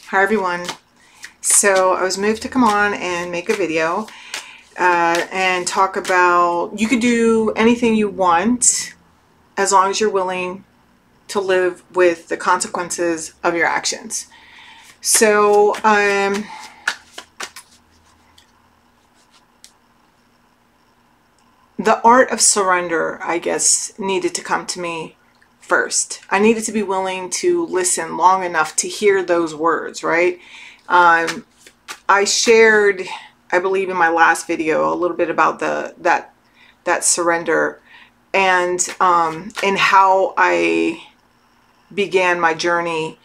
Hi everyone. So I was moved to come on and make a video and talk about you could do anything you want as long as you're willing to live with the consequences of your actions. So the art of surrender, I guess, needed to come to me first. I needed to be willing to listen long enough to hear those words, right? I shared, I believe in my last video, a little bit about that surrender and how I began my journey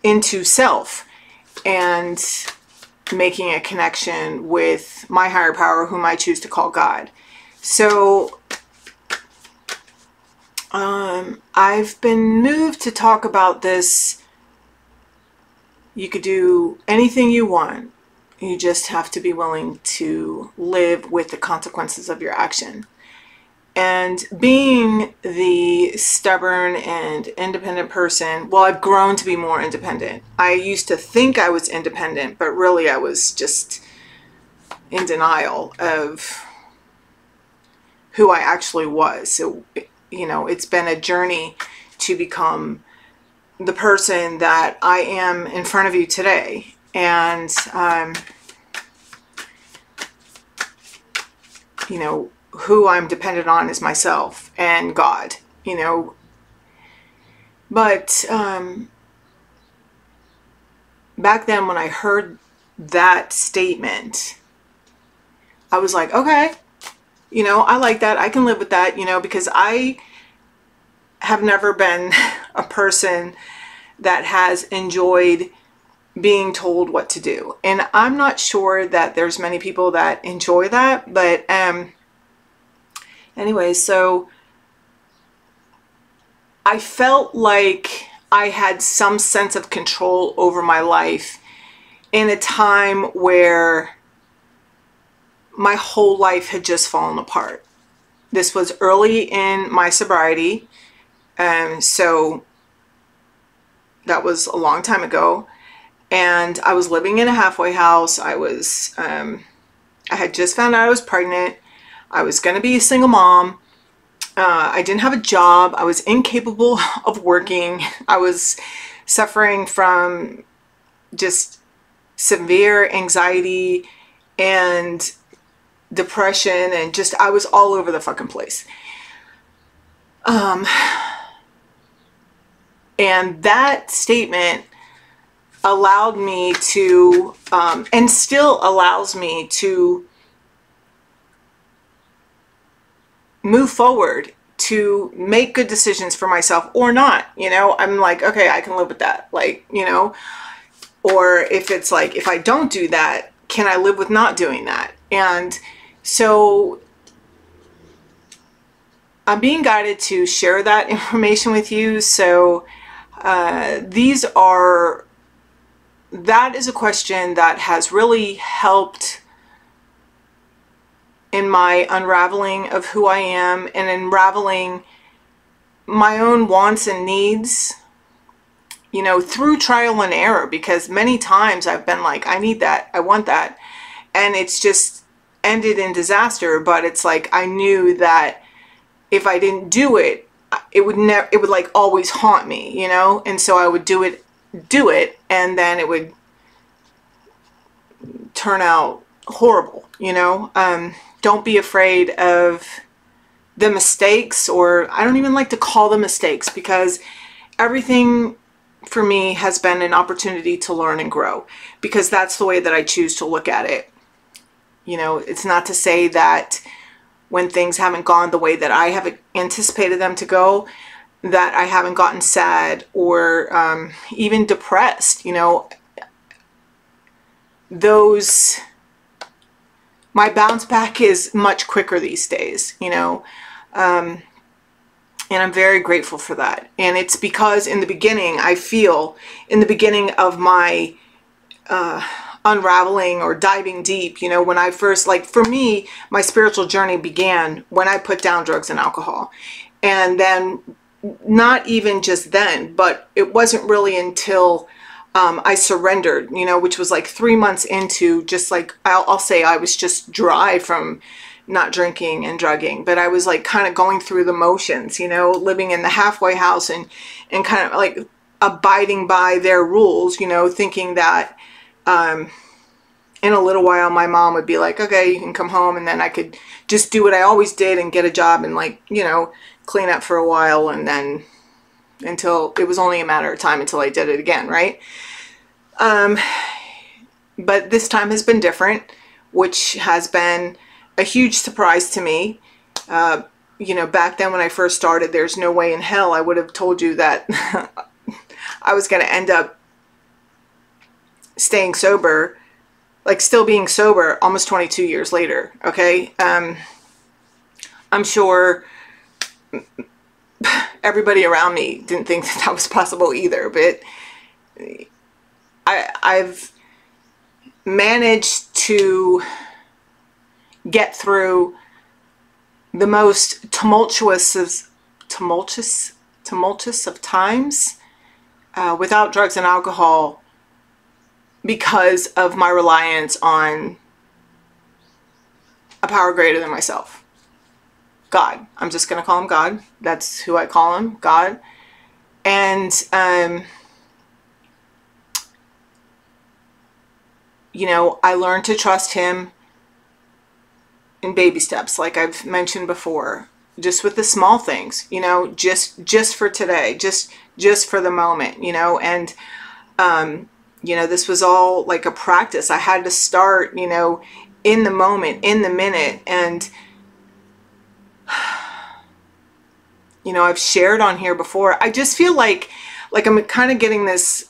into self and making a connection with my higher power, whom I choose to call God. So I've been moved to talk about this. You could do anything you want. You just have to be willing to live with the consequences of your action. And being the stubborn and independent person, well, I've grown to be more independent. I used to think I was independent, but really I was just in denial of who I actually was. So, you know, it's been a journey to become the person that I am in front of you today. And, you know, who I'm dependent on is myself and God, you know. But back then when I heard that statement, I was like, okay, you know, I like that. I can live with that, you know, because I have never been a person that has enjoyed being told what to do. And I'm not sure that there's many people that enjoy that, but anyway, so I felt like I had some sense of control over my life in a time where my whole life had just fallen apart. This was early in my sobriety, so that was a long time ago. And I was living in a halfway house. I had just found out I was pregnant. I was going to be a single mom. I didn't have a job. I was incapable of working. I was suffering from just severe anxiety and depression, and just, I was all over the fucking place. And that statement allowed me to, and still allows me to move forward, to make good decisions for myself or not, you know. I'm like, okay, I can live with that, like, you know. Or if it's like, if I don't do that, can I live with not doing that? And so I'm being guided to share that information with you. So that is a question that has really helped in my unraveling of who I am and unraveling my own wants and needs, you know, through trial and error, because many times I've been like, I need that, I want that, and it's just ended in disaster. But it's like, I knew that if I didn't do it, it would like always haunt me, you know. And so I would do it, and then it would turn out horrible, you know. Don't be afraid of the mistakes, or I don't even like to call them mistakes, because everything for me has been an opportunity to learn and grow, because that's the way that I choose to look at it. You know, it's not to say that when things haven't gone the way that I have anticipated them to go, that I haven't gotten sad or even depressed, you know. My bounce back is much quicker these days, you know, and I'm very grateful for that. And it's because in the beginning, I feel in the beginning of my unraveling or diving deep, you know, when I first, like, for me, my spiritual journey began when I put down drugs and alcohol. And then not even just then, but it wasn't really until I surrendered, you know, which was like 3 months into just like, I'll say I was just dry from not drinking and drugging, but I was like kind of going through the motions, you know, living in the halfway house and kind of like abiding by their rules, you know, thinking that in a little while my mom would be like, okay, you can come home, and then I could just do what I always did and get a job and, like, you know, clean up for a while, and then until it was only a matter of time until I did it again, right? But this time has been different, which has been a huge surprise to me. You know, back then when I first started, there's no way in hell I would have told you that I was going to end up staying sober, like still being sober almost 22 years later. Okay. I'm sure everybody around me didn't think that that was possible either, but I've managed to get through the most tumultuous of times without drugs and alcohol, because of my reliance on a power greater than myself. God. I'm just going to call him God. That's who I call him, God. And, you know, I learned to trust him in baby steps, like I've mentioned before, just with the small things, you know, just for today, just for the moment, you know, and, you know, this was all like a practice. I had to start, you know, in the moment, in the minute. And, you know, I've shared on here before. I just feel like I'm kind of getting this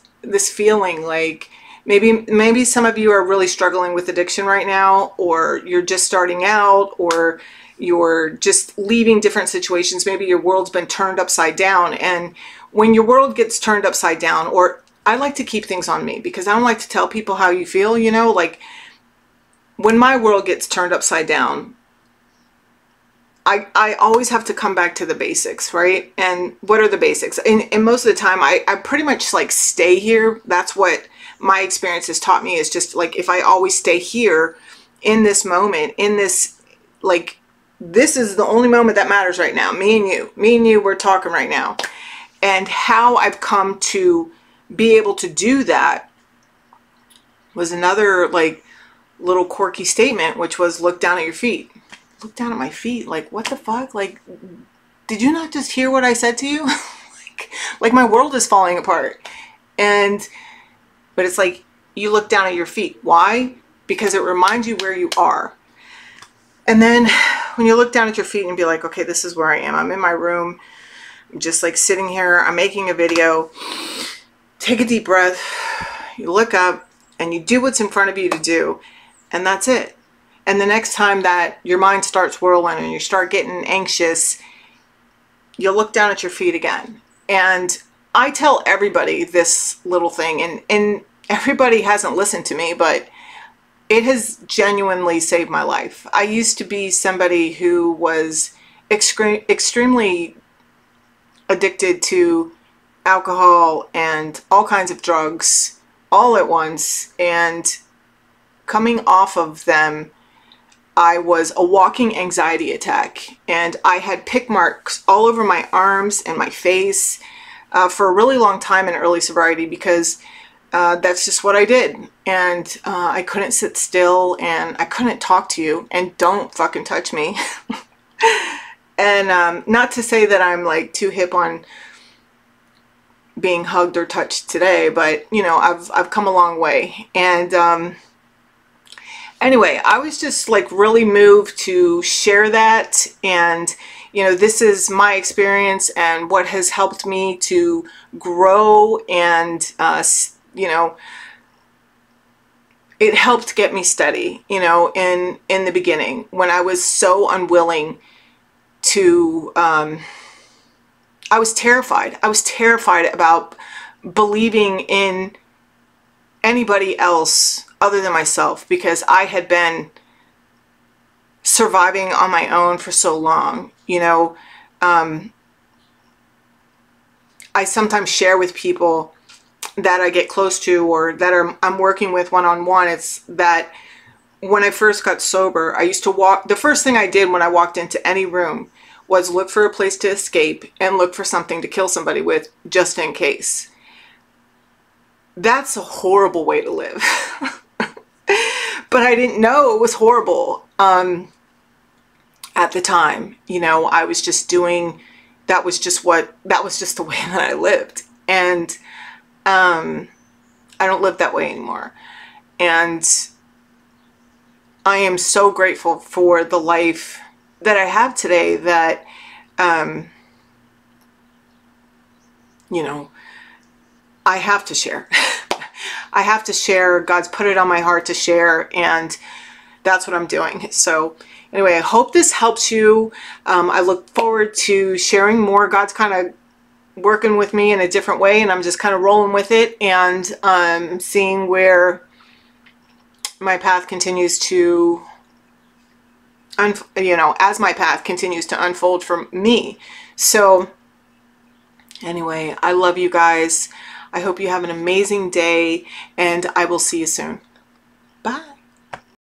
feeling like maybe some of you are really struggling with addiction right now, or you're just starting out, or you're just leaving different situations. Maybe your world's been turned upside down. And when your world gets turned upside down, or I like to keep things on me because I don't like to tell people how you feel, you know, like when my world gets turned upside down, I always have to come back to the basics, right? And what are the basics? And most of the time I pretty much like stay here. That's what my experience has taught me, is just like, if I always stay here in this moment, in this, like, this is the only moment that matters right now. Me and you, we're talking right now. And how I've come to be able to do that was another like little quirky statement, which was, look down at your feet. Look down at my feet. Like, what the fuck? Like, did you not just hear what I said to you? like my world is falling apart. But it's like, you look down at your feet. Why? Because it reminds you where you are. And then when you look down at your feet and be like, okay, this is where I am. I'm in my room. I'm just like sitting here. I'm making a video. Take a deep breath. You look up and you do what's in front of you to do. And that's it. And the next time that your mind starts whirling and you start getting anxious, you'll look down at your feet again. And I tell everybody this little thing, and everybody hasn't listened to me, but it has genuinely saved my life. I used to be somebody who was extremely addicted to alcohol and all kinds of drugs all at once. And coming off of them, I was a walking anxiety attack, and I had pick marks all over my arms and my face for a really long time in early sobriety, because that's just what I did. And I couldn't sit still, and I couldn't talk to you, and don't fucking touch me. And not to say that I'm like too hip on being hugged or touched today, but you know, I've come a long way. And anyway, I was just like really moved to share that. And, you know, this is my experience and what has helped me to grow. And, you know, it helped get me steady, you know, in the beginning when I was so unwilling to, I was terrified. I was terrified about believing in anybody else other than myself, because I had been surviving on my own for so long, you know. I sometimes share with people that I get close to or that I'm working with one-on-one. It's that when I first got sober, I used to walk, the first thing I did when I walked into any room was look for a place to escape and look for something to kill somebody with just in case. That's a horrible way to live. But I didn't know it was horrible at the time. You know, I was just doing, that was just the way that I lived. And I don't live that way anymore. And I am so grateful for the life that I have today that, you know, I have to share. I have to share. God's put it on my heart to share, and that's what I'm doing. So anyway, I hope this helps you. I look forward to sharing more. God's kind of working with me in a different way, and I'm just kind of rolling with it and seeing where my path continues to, you know, as my path continues to unfold for me. So anyway, I love you guys. I hope you have an amazing day, and I will see you soon. Bye.